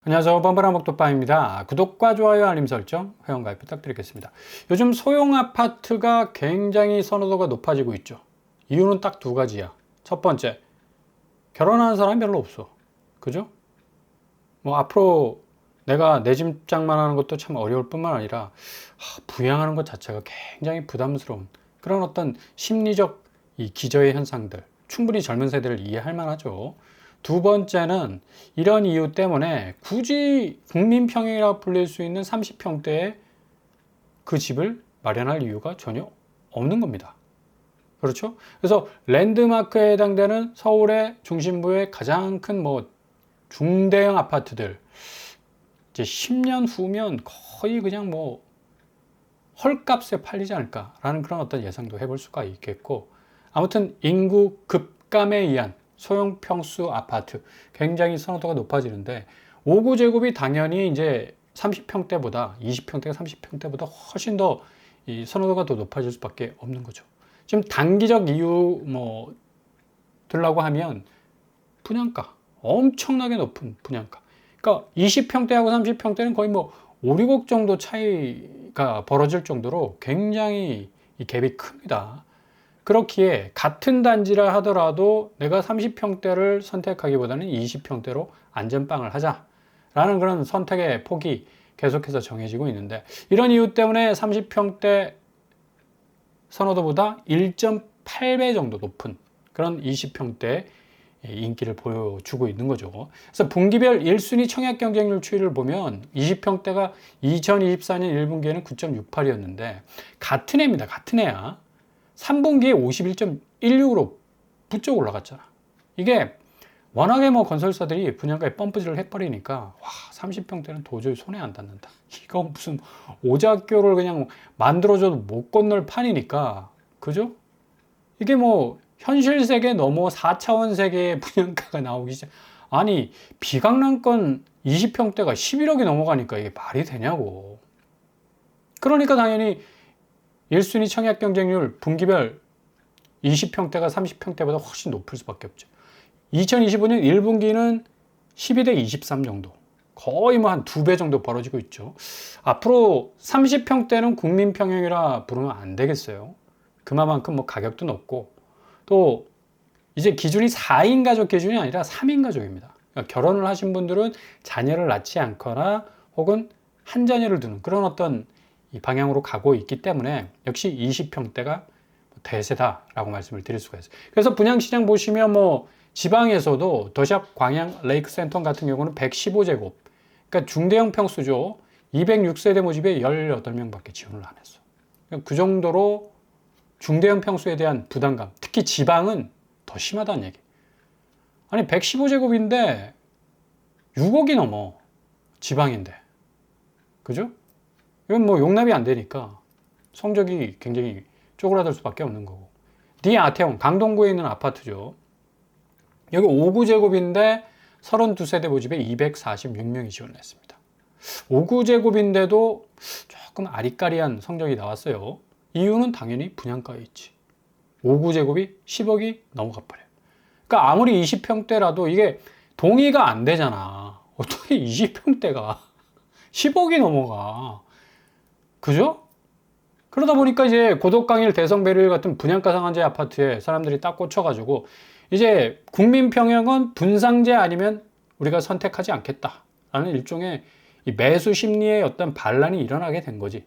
안녕하세요. 뻔뻔한 목도빠입니다. 구독과 좋아요, 알림 설정, 회원가입 부탁드리겠습니다. 요즘 소형 아파트가 굉장히 선호도가 높아지고 있죠. 이유는 딱 두 가지야. 첫 번째, 결혼하는 사람이 별로 없어. 그죠? 뭐 앞으로 내가 내 집장만 하는 것도 참 어려울 뿐만 아니라 부양하는 것 자체가 굉장히 부담스러운 그런 어떤 심리적 이 기저의 현상들, 충분히 젊은 세대를 이해할 만하죠. 두 번째는 이런 이유 때문에 굳이 국민평형이라고 불릴 수 있는 30평대의 그 집을 마련할 이유가 전혀 없는 겁니다. 그렇죠? 그래서 랜드마크에 해당되는 서울의 중심부의 가장 큰 중대형 아파트들 이제 10년 후면 거의 그냥 헐값에 팔리지 않을까라는 그런 어떤 예상도 해볼 수가 있겠고, 아무튼 인구 급감에 의한 소형 평수 아파트 굉장히 선호도가 높아지는데 5구제곱이 당연히 이제 30평대보다 20평대, 30평대보다 훨씬 더 이 선호도가 더 높아질 수밖에 없는 거죠. 지금 단기적 이유 들라고 하면 분양가 엄청나게 높은 분양가. 그러니까 20평대하고 30평대는 거의 5, 6억 정도 차이가 벌어질 정도로 굉장히 이 갭이 큽니다. 그렇기에 같은 단지라 하더라도 내가 30평대를 선택하기보다는 20평대로 안전빵을 하자라는 그런 선택의 폭이 계속해서 정해지고 있는데, 이런 이유 때문에 30평대 선호도보다 1.8배 정도 높은 그런 20평대 인기를 보여주고 있는 거죠. 그래서 분기별 1순위 청약 경쟁률 추이를 보면 20평대가 2024년 1분기에는 9.68이었는데 같은 해입니다. 같은 해야 3분기에 51.16으로 부쩍 올라갔잖아. 이게 워낙에 건설사들이 분양가에 펌프질을 해버리니까 30평대는 도저히 손에 안 닿는다. 이거 무슨 오작교를 그냥 만들어줘도 못 건널 판이니까, 그죠? 이게 현실 세계 넘어 4차원 세계의 분양가가 나오기 시작. 아니, 비강남권 20평대가 11억이 넘어가니까 이게 말이 되냐고. 그러니까 당연히 1순위 청약 경쟁률 분기별 20평대가 30평대보다 훨씬 높을 수밖에 없죠. 2025년 1분기는 12대 23 정도. 거의 한 2배 정도 벌어지고 있죠. 앞으로 30평대는 국민평형이라 부르면 안 되겠어요. 그만큼 가격도 높고, 또 이제 기준이 4인 가족 기준이 아니라 3인 가족입니다. 그러니까 결혼을 하신 분들은 자녀를 낳지 않거나 혹은 한 자녀를 두는 그런 어떤 이 방향으로 가고 있기 때문에 역시 20평대가 대세다라고 말씀을 드릴 수가 있어요. 그래서 분양시장 보시면 지방에서도 더샵 광양 레이크센터 같은 경우는 115제곱, 그러니까 중대형 평수죠. 206세대 모집에 18명밖에 지원을 안 했어. 그러니까 그 정도로 중대형 평수에 대한 부담감, 특히 지방은 더 심하다는 얘기. 아니 115제곱인데 6억이 넘어. 지방인데. 그죠? 이건 용납이 안 되니까 성적이 굉장히 쪼그라들 수밖에 없는 거고. 아태원 강동구에 있는 아파트죠. 여기 5구제곱인데 32세대 모집에 246명이 지원을 했습니다. 5구제곱인데도 조금 아리까리한 성적이 나왔어요. 이유는 당연히 분양가에 있지. 5구제곱이 10억이 넘어가 버려요. 그러니까 아무리 20평대라도 이게 동의가 안 되잖아. 어떻게 20평대가 10억이 넘어가. 그죠? 그러다 보니까 이제 고덕강일 대성베릴 같은 분양가 상한제 아파트에 사람들이 딱 꽂혀가지고 이제 국민평형은 분상제 아니면 우리가 선택하지 않겠다라는 일종의 이 매수 심리의 어떤 반란이 일어나게 된 거지.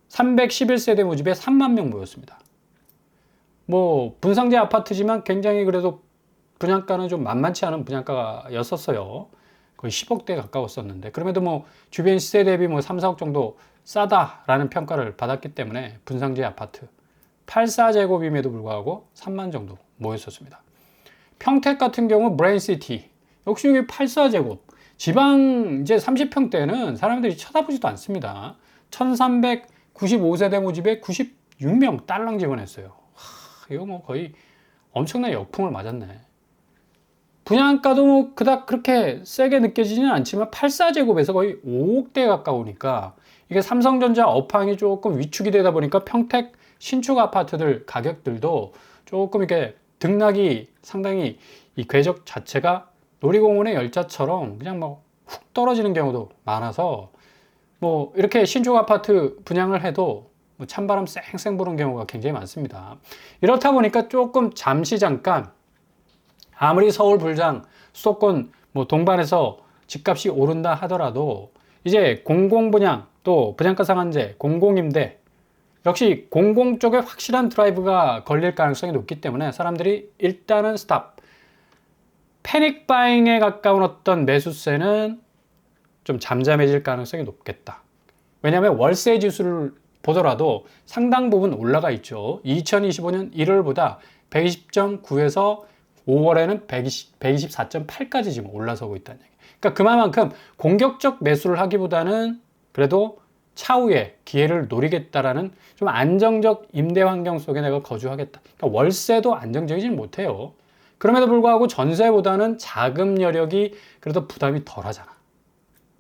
311세대 모집에 3만 명 모였습니다. 분상제 아파트지만 굉장히 그래도 분양가는 좀 만만치 않은 분양가였었어요. 거의 10억대에 가까웠었는데, 그럼에도 주변 시세 대비 3, 4억 정도 싸다라는 평가를 받았기 때문에 분상제 아파트 84제곱임에도 불구하고 3만 정도 모였었습니다. 평택 같은 경우 브레인시티 역시 여기 84제곱, 지방 이제 30평대는 사람들이 쳐다보지도 않습니다. 1395세대 모집에 96명 딸랑 지원했어요. 이거 거의 엄청난 역풍을 맞았네. 분양가도 그닥 그렇게 세게 느껴지지는 않지만 84제곱에서 거의 5억대 가까우니까 이게 삼성전자 업황이 조금 위축이 되다 보니까 평택 신축 아파트들 가격들도 조금 이렇게 등락이 상당히 이 궤적 자체가 놀이공원의 열차처럼 그냥 훅 떨어지는 경우도 많아서 뭐 이렇게 신축 아파트 분양을 해도 뭐 찬바람 쌩쌩 부는 경우가 굉장히 많습니다. 이렇다 보니까 조금 잠시 잠깐 아무리 서울 불장 수도권 뭐 동반해서 집값이 오른다 하더라도 이제 공공분양 또 분양가 상한제 공공임대 역시 공공 쪽에 확실한 드라이브가 걸릴 가능성이 높기 때문에 사람들이 일단은 스탑. 패닉 바잉에 가까운 어떤 매수세는 좀 잠잠해질 가능성이 높겠다. 왜냐하면 월세 지수를 보더라도 상당 부분 올라가 있죠. 2025년 1월보다 120.9에서 5월에는 124.8까지 지금 올라서고 있다는 얘기. 그러니까 그만큼 공격적 매수를 하기보다는 그래도 차후에 기회를 노리겠다라는 좀 안정적 임대 환경 속에 내가 거주하겠다. 그러니까 월세도 안정적이지 못해요. 그럼에도 불구하고 전세보다는 자금 여력이 그래도 부담이 덜 하잖아.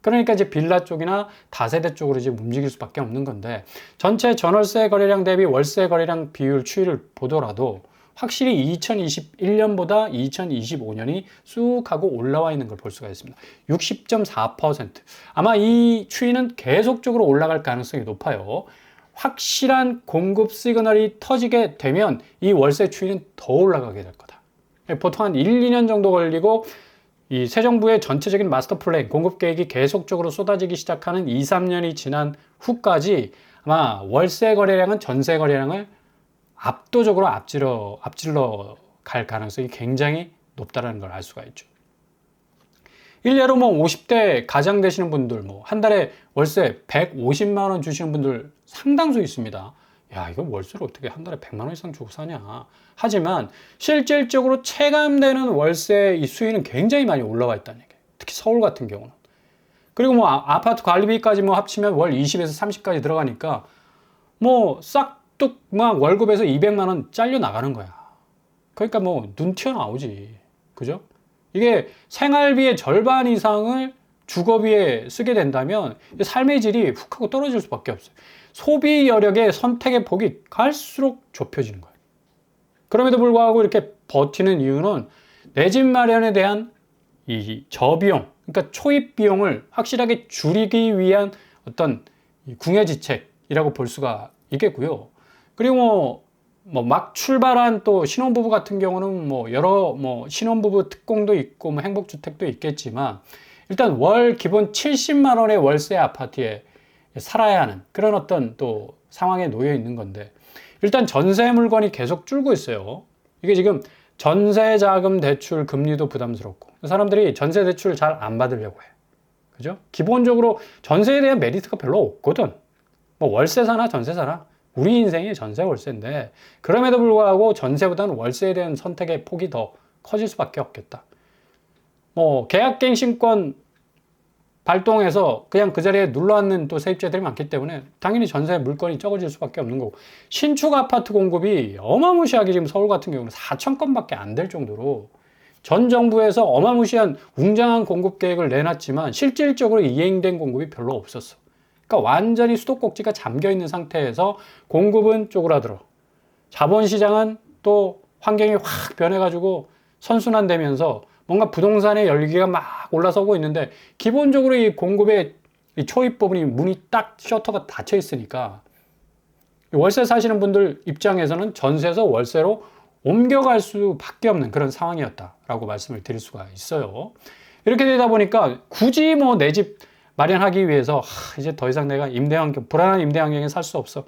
그러니까 이제 빌라 쪽이나 다세대 쪽으로 이제 움직일 수밖에 없는 건데 전체 전월세 거래량 대비 월세 거래량 비율 추이를 보더라도 확실히 2021년보다 2025년이 쑥 하고 올라와 있는 걸 볼 수가 있습니다. 60.4%. 아마 이 추이는 계속적으로 올라갈 가능성이 높아요. 확실한 공급 시그널이 터지게 되면 이 월세 추이는 더 올라가게 될 거다. 보통 한 1, 2년 정도 걸리고 이 새 정부의 전체적인 마스터 플랜, 공급 계획이 계속적으로 쏟아지기 시작하는 2, 3년이 지난 후까지 아마 월세 거래량은 전세 거래량을 압도적으로 앞질러 갈 가능성이 굉장히 높다는 걸 알 수가 있죠. 일례로 뭐 50대 가장 되시는 분들, 뭐 한 달에 월세 150만 원 주시는 분들 상당수 있습니다. 야, 이거 월세를 어떻게 한 달에 100만 원 이상 주고 사냐. 하지만 실질적으로 체감되는 월세 이 수위는 굉장히 많이 올라와 있다는 얘기예요. 특히 서울 같은 경우는. 그리고 뭐 아파트 관리비까지 뭐 합치면 월 20에서 30까지 들어가니까 뭐 싹둑 막 월급에서 200만 원 잘려 나가는 거야. 그러니까 뭐 눈 튀어나오지. 그죠? 이게 생활비의 절반 이상을 주거비에 쓰게 된다면 삶의 질이 훅 하고 떨어질 수밖에 없어요. 소비 여력의 선택의 폭이 갈수록 좁혀지는 거예요. 그럼에도 불구하고 이렇게 버티는 이유는 내 집 마련에 대한 이 저비용, 그러니까 초입 비용을 확실하게 줄이기 위한 어떤 궁예지책이라고 볼 수가 있겠고요. 그리고 뭐 막 출발한 또 신혼부부 같은 경우는 뭐 여러 뭐 신혼부부 특공도 있고 뭐 행복주택도 있겠지만 일단 월 기본 70만 원의 월세 아파트에 살아야 하는 그런 어떤 또 상황에 놓여 있는 건데 일단 전세 물건이 계속 줄고 있어요. 이게 지금 전세 자금 대출 금리도 부담스럽고 사람들이 전세 대출 잘 안 받으려고 해. 그죠? 기본적으로 전세에 대한 메리트가 별로 없거든. 뭐 월세 사나 전세 사나 우리 인생이 전세 월세인데 그럼에도 불구하고 전세보다는 월세에 대한 선택의 폭이 더 커질 수밖에 없겠다. 뭐 계약갱신권 발동해서 그냥 그 자리에 눌러앉는 또 세입자들이 많기 때문에 당연히 전세 물건이 적어질 수밖에 없는 거고 신축 아파트 공급이 어마무시하게 지금 서울 같은 경우는 4천 건밖에 안 될 정도로 전 정부에서 어마무시한 웅장한 공급 계획을 내놨지만 실질적으로 이행된 공급이 별로 없었어. 그러니까 완전히 수도꼭지가 잠겨 있는 상태에서 공급은 쪼그라들어. 자본시장은 또 환경이 확 변해가지고 선순환되면서 뭔가 부동산의 열기가 막 올라서고 있는데 기본적으로 이 공급의 이 초입 부분이 문이 딱 셔터가 닫혀 있으니까 월세 사시는 분들 입장에서는 전세에서 월세로 옮겨갈 수밖에 없는 그런 상황이었다라고 말씀을 드릴 수가 있어요. 이렇게 되다 보니까 굳이 뭐 내 집 마련하기 위해서 이제 더 이상 내가 불안한 임대 환경에 살 수 없어.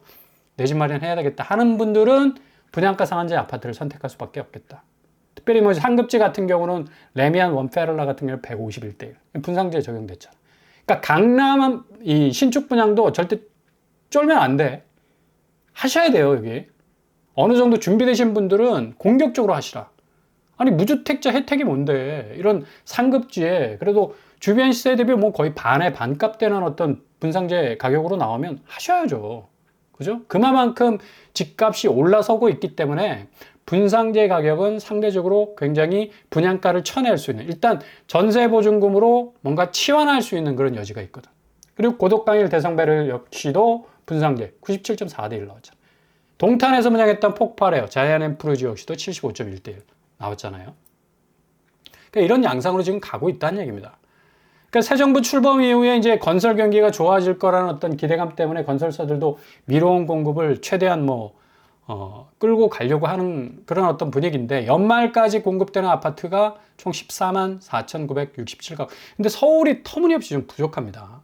내 집 마련해야 되겠다 하는 분들은 분양가 상한제 아파트를 선택할 수밖에 없겠다. 특별히 뭐 상급지 같은 경우는 레미안 원페럴라 같은 경우는 151대 1 분상제 적용됐잖아. 그러니까 강남 이 신축 분양도 절대 쫄면 안 돼. 하셔야 돼요, 여기. 어느 정도 준비되신 분들은 공격적으로 하시라. 아니 무주택자 혜택이 뭔데? 이런 상급지에 그래도 주변 시세 대비 뭐 거의 반에 반값 되는 어떤 분상제 가격으로 나오면 하셔야죠. 그죠? 그만큼 집값이 올라서고 있기 때문에 분상제 가격은 상대적으로 굉장히 분양가를 쳐낼 수 있는 일단 전세보증금으로 뭔가 치환할 수 있는 그런 여지가 있거든. 그리고 고독강일 대성배를 역시도 분상제 97.4대 1 나왔잖아. 동탄에서 분양했던 폭발해요. 자이언앤프루지 역시도 75.1대 1 나왔잖아요. 그러니까 이런 양상으로 지금 가고 있다는 얘기입니다. 그러니까 새 정부 출범 이후에 이제 건설 경기가 좋아질 거라는 어떤 기대감 때문에 건설사들도 미뤄온 공급을 최대한 끌고 가려고 하는 그런 어떤 분위기인데, 연말까지 공급되는 아파트가 총 14만 4,967가구. 근데 서울이 터무니없이 좀 부족합니다.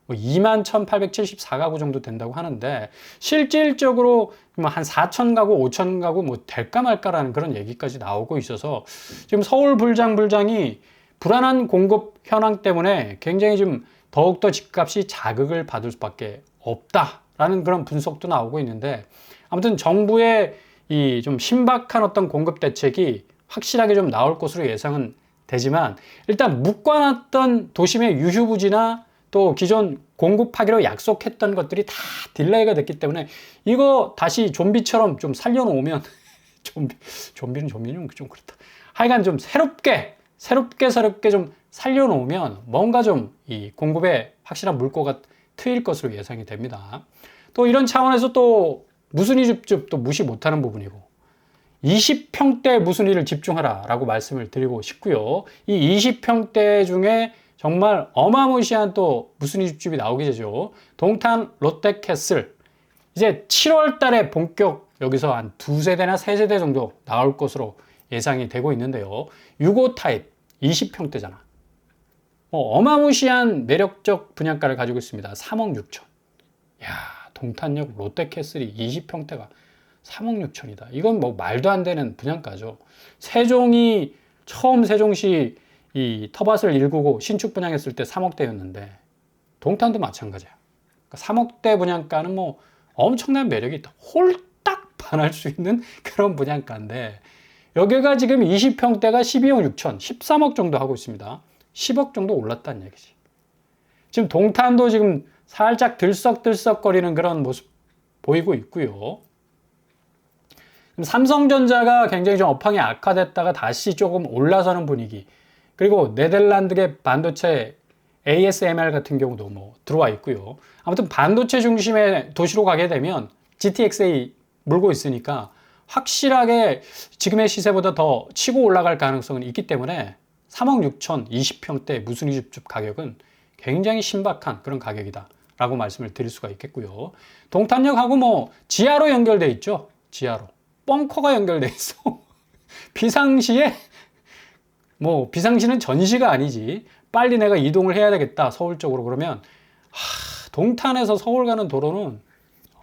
2만 1,874가구 정도 된다고 하는데, 실질적으로 한 4,000가구, 5,000가구 될까 말까라는 그런 얘기까지 나오고 있어서, 지금 서울 불장이 불안한 공급 현황 때문에 굉장히 좀 더욱더 집값이 자극을 받을 수밖에 없다라는 그런 분석도 나오고 있는데, 아무튼 정부의 이 좀 신박한 어떤 공급 대책이 확실하게 좀 나올 것으로 예상은 되지만, 일단 묶어놨던 도심의 유휴부지나 또 기존 공급하기로 약속했던 것들이 다 딜레이가 됐기 때문에, 이거 다시 좀비처럼 좀 살려놓으면 좀비는 좀 그렇다. 하여간 좀 새롭게 좀 살려놓으면 뭔가 좀 이 공급에 확실한 물꼬가 트일 것으로 예상이 됩니다. 또 이런 차원에서 또 무순위 집중 또 무시 못하는 부분이고, 20평대 무순위를 집중하라 라고 말씀을 드리고 싶고요. 이 20평대 중에 정말 어마무시한 또 무순위 집중이 나오게 되죠. 동탄 롯데캐슬, 이제 7월 달에 본격 여기서 한 2세대나 3세대 정도 나올 것으로 예상이 되고 있는데요. 6호 타입 20평대잖아. 어마무시한 매력적 분양가를 가지고 있습니다. 3억 6천. 야, 동탄역 롯데캐슬이 20평대가 3억 6천이다. 이건 뭐 말도 안 되는 분양가죠. 세종이 처음 세종시 이 터밭을 일구고 신축 분양했을 때 3억대였는데, 동탄도 마찬가지야. 그러니까 3억대 분양가는 뭐 엄청난 매력이 있다. 홀딱 반할 수 있는 그런 분양가인데, 여기가 지금 20평대가 12억 6천, 13억 정도 하고 있습니다. 10억 정도 올랐다는 얘기지. 지금 동탄도 지금 살짝 들썩들썩거리는 그런 모습 보이고 있고요. 삼성전자가 굉장히 좀 업황이 악화됐다가 다시 조금 올라서는 분위기. 그리고 네덜란드계 반도체 ASML 같은 경우도 뭐 들어와 있고요. 아무튼 반도체 중심의 도시로 가게 되면 GTXA 물고 있으니까 확실하게 지금의 시세보다 더 치고 올라갈 가능성은 있기 때문에 3억 6천 20평대 무순위 집중 가격은 굉장히 신박한 그런 가격이다 라고 말씀을 드릴 수가 있겠고요. 동탄역하고 뭐 지하로 연결돼 있죠. 지하로 벙커가 연결돼 있어. 비상시에 비상시는 전시가 아니지, 빨리 내가 이동을 해야 되겠다 서울 쪽으로 그러면 동탄에서 서울 가는 도로는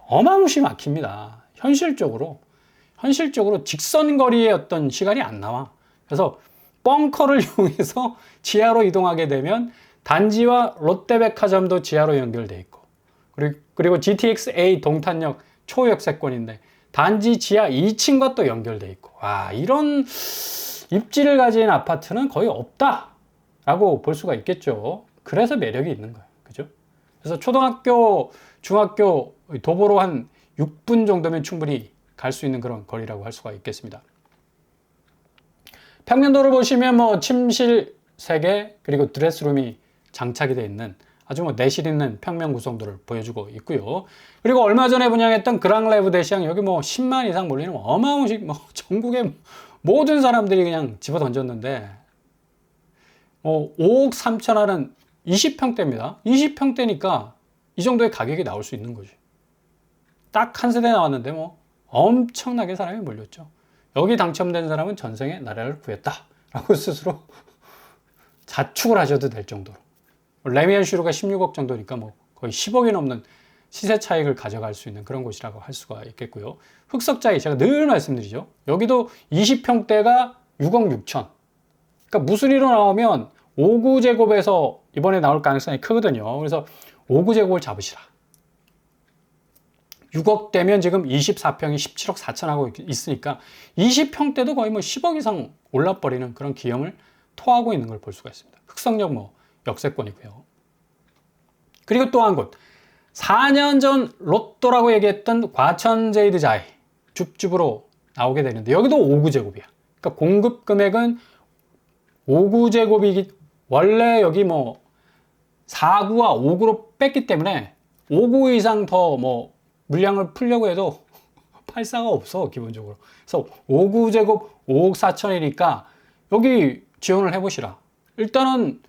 어마무시 막힙니다. 현실적으로 직선거리의 어떤 시간이 안 나와. 그래서 벙커를 이용해서 지하로 이동하게 되면 단지와 롯데백화점도 지하로 연결돼 있고, 그리고 GTX-A 동탄역 초역세권인데 단지 지하 2층과 또 연결돼 있고, 이런 입지를 가진 아파트는 거의 없다라고 볼 수가 있겠죠. 그래서 매력이 있는 거예요. 그죠? 그래서 초등학교, 중학교 도보로 한 6분 정도면 충분히 갈 수 있는 그런 거리라고 할 수가 있겠습니다. 평면도를 보시면 뭐 침실 3개, 그리고 드레스룸이 장착이 되어 있는 아주 뭐 내실 있는 평면 구성도를 보여주고 있고요. 그리고 얼마 전에 분양했던 그랑레브 대시양, 여기 뭐 10만 이상 몰리는 어마무시 전국의 모든 사람들이 그냥 집어 던졌는데, 5억 3천 하는 20평대입니다. 20평대니까 이 정도의 가격이 나올 수 있는 거지. 딱 한 세대 나왔는데 뭐 엄청나게 사람이 몰렸죠. 여기 당첨된 사람은 전생에 나라를 구했다 라고 스스로 자축을 하셔도 될 정도로. 레미안 슈르가 16억 정도니까 뭐 거의 10억이 넘는 시세 차익을 가져갈 수 있는 그런 곳이라고 할 수가 있겠고요. 흑석자이 제가 늘 말씀드리죠. 여기도 20평대가 6억 6천. 그러니까 무순위로 나오면 5구제곱에서 이번에 나올 가능성이 크거든요. 그래서 5구제곱을 잡으시라. 6억 대면 지금 24평이 17억 4천 하고 있으니까 20평대도 거의 뭐 10억 이상 올라버리는 그런 기염을 토하고 있는 걸 볼 수가 있습니다. 흑석역 뭐 역세권이고요. 그리고 또 한 곳, 4년 전 로또라고 얘기했던 과천 제이드자이 줍줍으로 나오게 되는데, 여기도 5구제곱이야. 그러니까 공급 금액은 5구제곱이기, 원래 여기 뭐 4구와 5구로 뺐기 때문에 5구 이상 더 뭐 물량을 풀려고 해도 팔사가 없어, 기본적으로. 그래서 5구제곱 5억 4천이니까 여기 지원을 해보시라. 일단은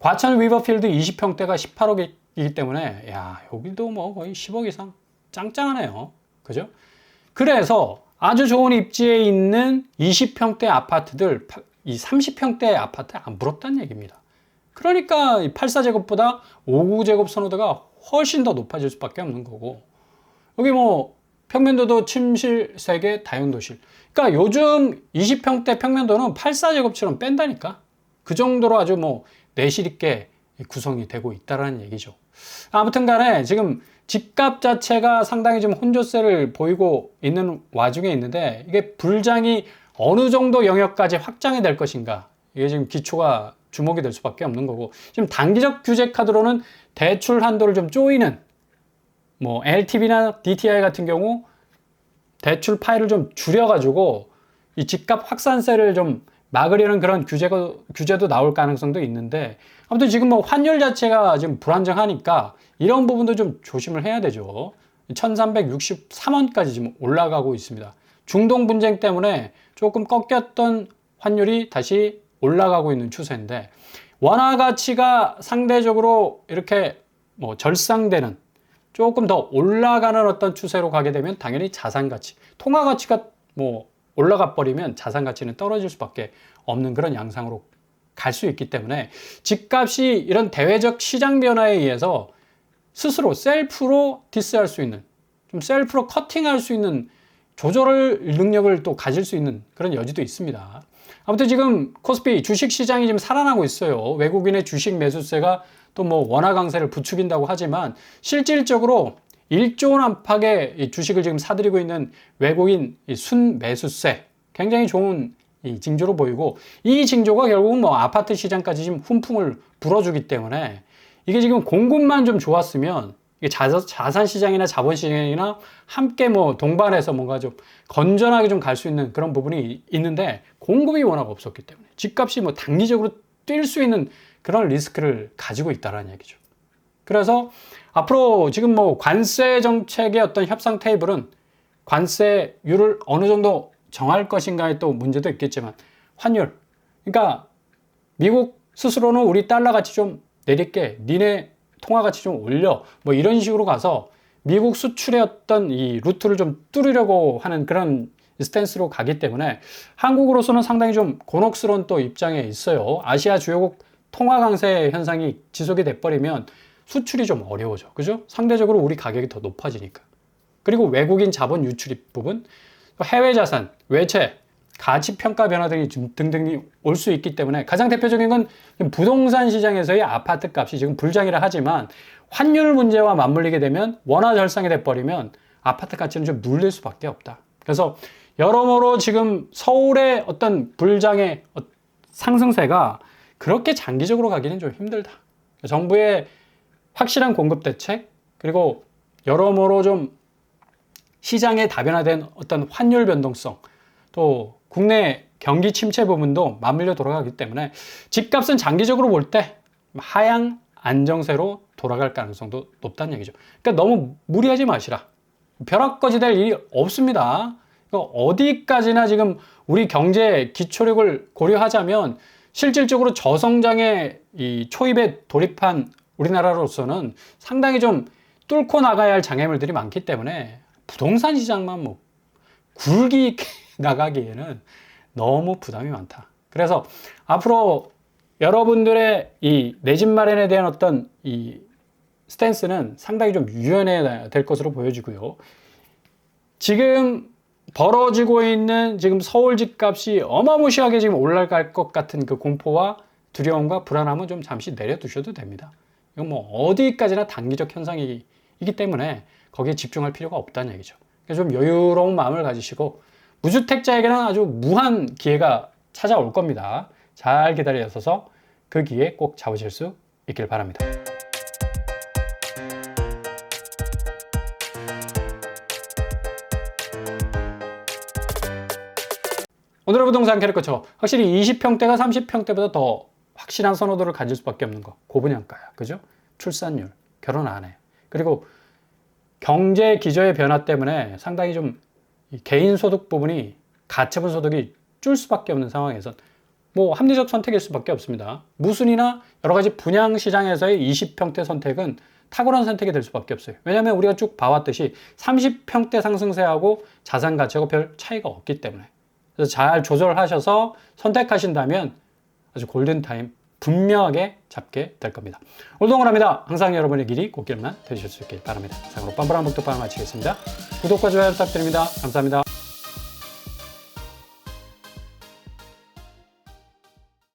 과천 위버필드 20평대가 18억이기 때문에 야, 여기도 뭐 거의 10억 이상 짱짱하네요. 그죠? 그래서 아주 좋은 입지에 있는 20평대 아파트들, 이 30평대 아파트 안 부럽다는 얘기입니다. 그러니까 84제곱보다 59제곱 선호도가 훨씬 더 높아질 수밖에 없는 거고, 여기 뭐 평면도도 침실 3개, 다용도실. 그러니까 요즘 20평대 평면도는 84제곱처럼 뺀다니까. 그 정도로 아주 뭐 내실 있게 구성이 되고 있다는 얘기죠. 아무튼 간에 지금 집값 자체가 상당히 좀 혼조세를 보이고 있는 와중에 있는데, 이게 불장이 어느 정도 영역까지 확장이 될 것인가, 이게 지금 기초가 주목이 될 수밖에 없는 거고, 지금 단기적 규제 카드로는 대출 한도를 좀 조이는, 뭐 LTV나 DTI 같은 경우 대출 파일을 좀 줄여가지고 이 집값 확산세를 좀 막으려는 그런 규제도 나올 가능성도 있는데, 아무튼 지금 뭐 환율 자체가 지금 불안정하니까 이런 부분도 좀 조심을 해야 되죠. 1363원까지 지금 올라가고 있습니다. 중동 분쟁 때문에 조금 꺾였던 환율이 다시 올라가고 있는 추세인데, 원화 가치가 상대적으로 이렇게 뭐 절상되는, 조금 더 올라가는 어떤 추세로 가게 되면 당연히 자산 가치, 통화 가치가 뭐 올라가 버리면 자산 가치는 떨어질 수밖에 없는 그런 양상으로 갈 수 있기 때문에, 집값이 이런 대외적 시장 변화에 의해서 스스로 셀프로 디스할 수 있는, 좀 셀프로 커팅할 수 있는 조절 능력을 또 가질 수 있는 그런 여지도 있습니다. 아무튼 지금 코스피 주식 시장이 지금 살아나고 있어요. 외국인의 주식 매수세가 또 뭐 원화 강세를 부추긴다고 하지만, 실질적으로 1조 원 안팎의 주식을 지금 사들이고 있는 외국인 순 매수세, 굉장히 좋은 이 징조로 보이고, 이 징조가 결국은 뭐 아파트 시장까지 지금 훈풍을 불어주기 때문에, 이게 지금 공급만 좀 좋았으면 이게 자산 시장이나 자본 시장이나 함께 뭐 동반해서 뭔가 좀 건전하게 좀 갈 수 있는 그런 부분이 있는데, 공급이 워낙 없었기 때문에 집값이 뭐 단기적으로 뛸 수 있는 그런 리스크를 가지고 있다는 얘기죠. 그래서 앞으로 지금 뭐 관세 정책의 어떤 협상 테이블은 관세율을 어느 정도 정할 것인가에 또 문제도 있겠지만, 환율, 그러니까 미국 스스로는 우리 달러 가치 좀 내릴게, 니네 통화 가치 좀 올려, 뭐 이런 식으로 가서 미국 수출의 어떤 이 루트를 좀 뚫으려고 하는 그런 스탠스로 가기 때문에, 한국으로서는 상당히 좀 곤혹스러운 또 입장에 있어요. 아시아 주요국 통화 강세 현상이 지속이 돼버리면 수출이 좀 어려워져. 그죠? 상대적으로 우리 가격이 더 높아지니까. 그리고 외국인 자본 유출입 부분, 해외 자산, 외채, 가치 평가 변화 등등이 올 수 있기 때문에, 가장 대표적인 건 부동산 시장에서의 아파트 값이 지금 불장이라 하지만, 환율 문제와 맞물리게 되면, 원화 절상이 돼버리면 아파트 가치는 좀 눌릴 수밖에 없다. 그래서 여러모로 지금 서울의 어떤 불장의 상승세가 그렇게 장기적으로 가기는 좀 힘들다. 정부의 확실한 공급 대책, 그리고 여러모로 좀 시장에 다변화된 어떤 환율 변동성, 또 국내 경기 침체 부분도 맞물려 돌아가기 때문에, 집값은 장기적으로 볼 때 하향 안정세로 돌아갈 가능성도 높다는 얘기죠. 그러니까 너무 무리하지 마시라. 벼락거지 될 일이 없습니다. 어디까지나 지금 우리 경제 기초력을 고려하자면, 실질적으로 저성장의 이 초입에 돌입한 우리나라로서는 상당히 좀 뚫고 나가야 할 장애물들이 많기 때문에, 부동산 시장만 뭐 굴기 있게 나가기에는 너무 부담이 많다. 그래서 앞으로 여러분들의 이 내 집 마련에 대한 어떤 이 스탠스는 상당히 좀 유연해야 될 것으로 보여지고요. 지금 벌어지고 있는 지금 서울 집값이 어마무시하게 지금 올라갈 것 같은 그 공포와 두려움과 불안함은 좀 잠시 내려두셔도 됩니다. 이건 뭐 어디까지나 단기적 현상이기 때문에 거기에 집중할 필요가 없다는 얘기죠. 그래서 좀 여유로운 마음을 가지시고, 무주택자에게는 아주 무한 기회가 찾아올 겁니다. 잘 기다려서서 그 기회 꼭 잡으실 수 있길 바랍니다. 오늘의 부동산 캐릭터처럼 확실히 20평대가 30평대보다 더 확실한 선호도를 가질 수밖에 없는 거, 고분양가야. 그죠? 출산율, 결혼 안 해. 그리고 경제 기저의 변화 때문에 상당히 좀 개인 소득 부분이, 가처분 소득이 줄 수밖에 없는 상황에서 뭐 합리적 선택일 수밖에 없습니다. 무순이나 여러 가지 분양 시장에서의 20평대 선택은 탁월한 선택이 될 수밖에 없어요. 왜냐하면 우리가 쭉 봐왔듯이 30평대 상승세하고 자산 가치하고 별 차이가 없기 때문에. 그래서 잘 조절하셔서 선택하신다면 아주 골든타임 분명하게 잡게 될 겁니다. 올동을합니다. 항상 여러분의 길이 꽃길만 되실 수 있길 바랍니다. 상으로 빰빠랑 복도빵을 마치겠습니다. 구독과 좋아요 부탁드립니다. 감사합니다.